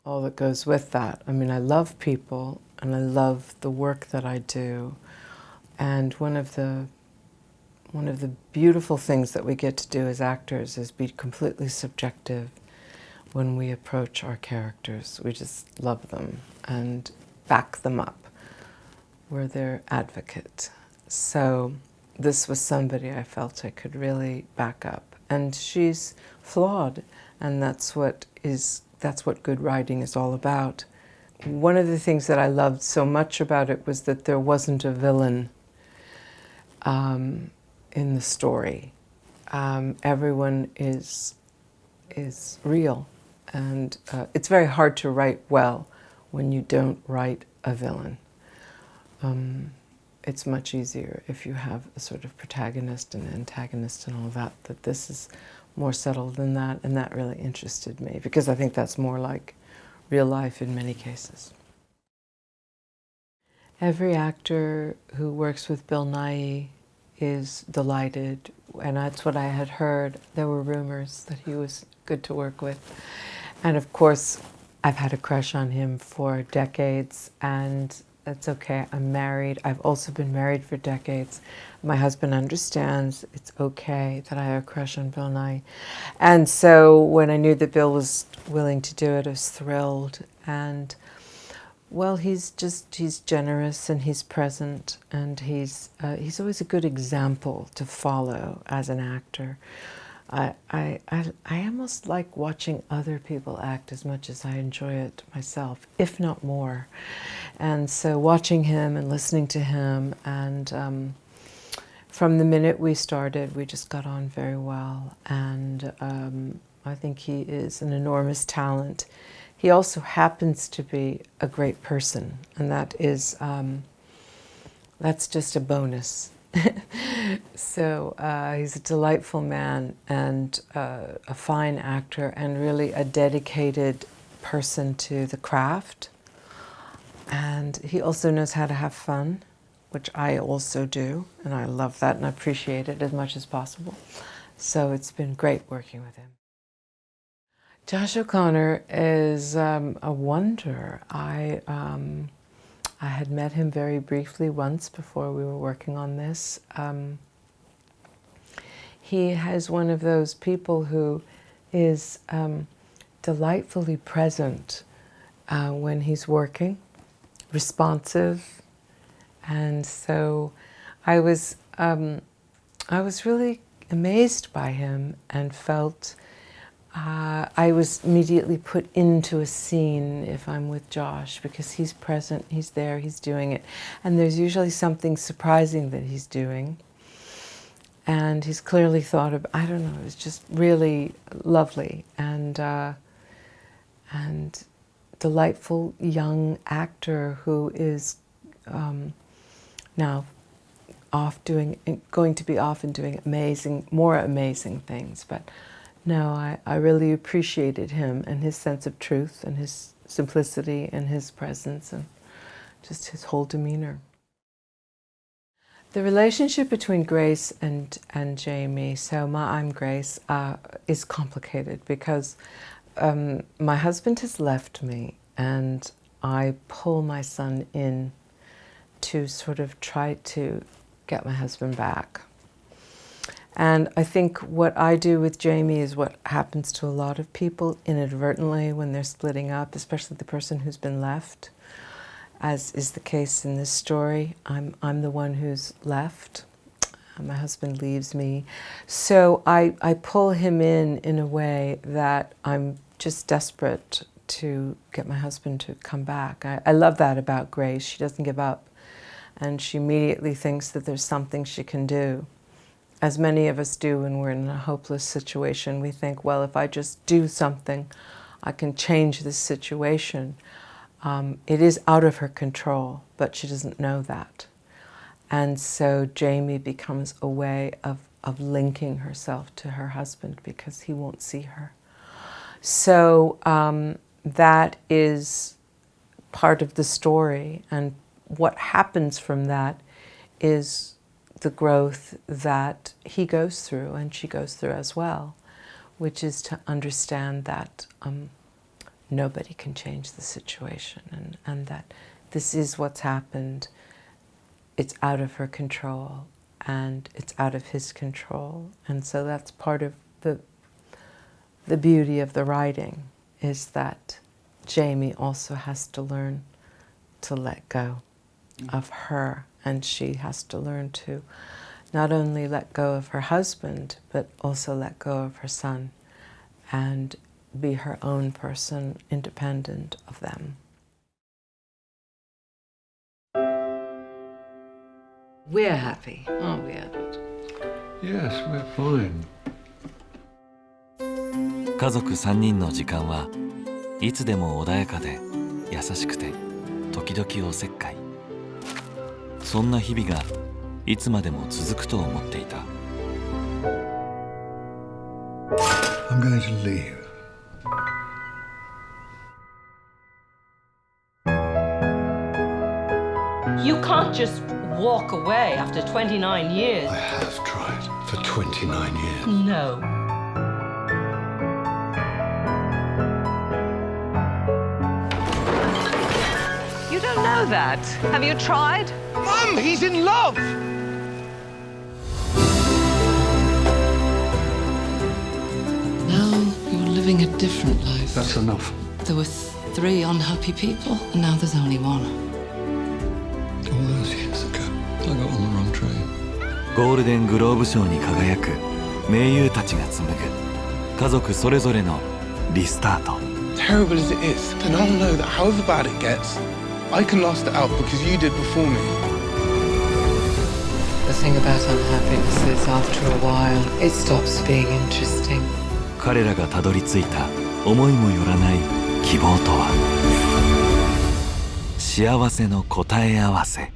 all that goes with that. I mean, I love people and I love the work that I do. And one of the beautiful things that we get to do as actors is be completely subjective when we approach our characters. We just love them and back them up. We're their advocate. So this was somebody I felt I could really back up. And she's flawed, and that's what good writing is all about. One of the things that I loved so much about it was that there wasn't a villain in the story. Everyone is real, and it's very hard to write well when you don't write a villain. It's much easier if you have a sort of protagonist and antagonist and all that, but this is more subtle than that, and that really interested me because I think that's more like real life in many cases. Every actor who works with Bill Nighy is delighted, and that's what I had heard. There were rumors that he was good to work with. And of course, I've had a crush on him for decades, and that's okay. I'm married. I've also been married for decades. My husband understands it's okay that I have a crush on Bill Nighy. And so when I knew that Bill was willing to do it, I was thrilled. And well, he's generous and he's present, and he's always a good example to follow as an actor. I almost like watching other people act as much as I enjoy it myself, if not more. And so watching him and listening to him, and from the minute we started, we just got on very well. And I think he is an enormous talent. He also happens to be a great person, and that is, that's just a bonus. So he's a delightful man and a fine actor, and really a dedicated person to the craft. And he also knows how to have fun, which I also do, and I love that and I appreciate it as much as possible. So it's been great working with him. Josh O'Connor is a wonder. I had met him very briefly once before we were working on this. He has one of those people who is delightfully present when he's working, responsive, and so I was really amazed by him and felt I was immediately put into a scene if I'm with Josh, because he's present, he's there, he's doing it. And there's usually something surprising that he's doing. And he's clearly thought of, I don't know, it's just really lovely and delightful young actor who is now going to be off and doing more amazing things. But no, I really appreciated him and his sense of truth and his simplicity and his presence and just his whole demeanor. The relationship between Grace and Jamie, so I'm Grace, is complicated because my husband has left me, and I pull my son in to sort of try to get my husband back. And I think what I do with Jamie is what happens to a lot of people inadvertently when they're splitting up, especially the person who's been left, as is the case in this story. I'm the one who's left. My husband leaves me. So I pull him in a way that I'm just desperate to get my husband to come back. I love that about Grace. She doesn't give up, and she immediately thinks that there's something she can do. As many of us do when we're in a hopeless situation, we think, well, if I just do something, I can change this situation. It is out of her control, but she doesn't know that. And so Jamie becomes a way of linking herself to her husband because he won't see her. So that is part of the story, and what happens from that is the growth that he goes through and she goes through as well, which is to understand that nobody can change the situation, and that this is what's happened. It's out of her control, and it's out of his control. And so that's part of the beauty of the writing, is that Jamie also has to learn to let go of her, and she has to learn to not only let go of her husband, but also let go of her son and be her own person, independent of them. We're happy, aren't we, Edward? Yes, we're fine. 家族3人の時間はいつでも穏やかで優しくて時々おせっかい。そんな日々がいつまでも続くと思っていた。I'm going to leave. You can't just walk away after 29 years. I have tried for 29 years. No. You don't know that. Have you tried? Mum, he's in love! Now you're living a different life. That's enough. There were 3 unhappy people, and now there's only 1. All those years ago, I got on the wrong train. ゴールデングローブ賞に輝く名優たちが紡ぐ家族それぞれのリスタート。 Terrible as it is, then I'll know that however bad it gets, I can last it out because you did before me. The thing about unhappiness is, after a while, it stops being interesting. 彼らがたどり着いた思いもよらない希望とは。幸せの答え合わせ。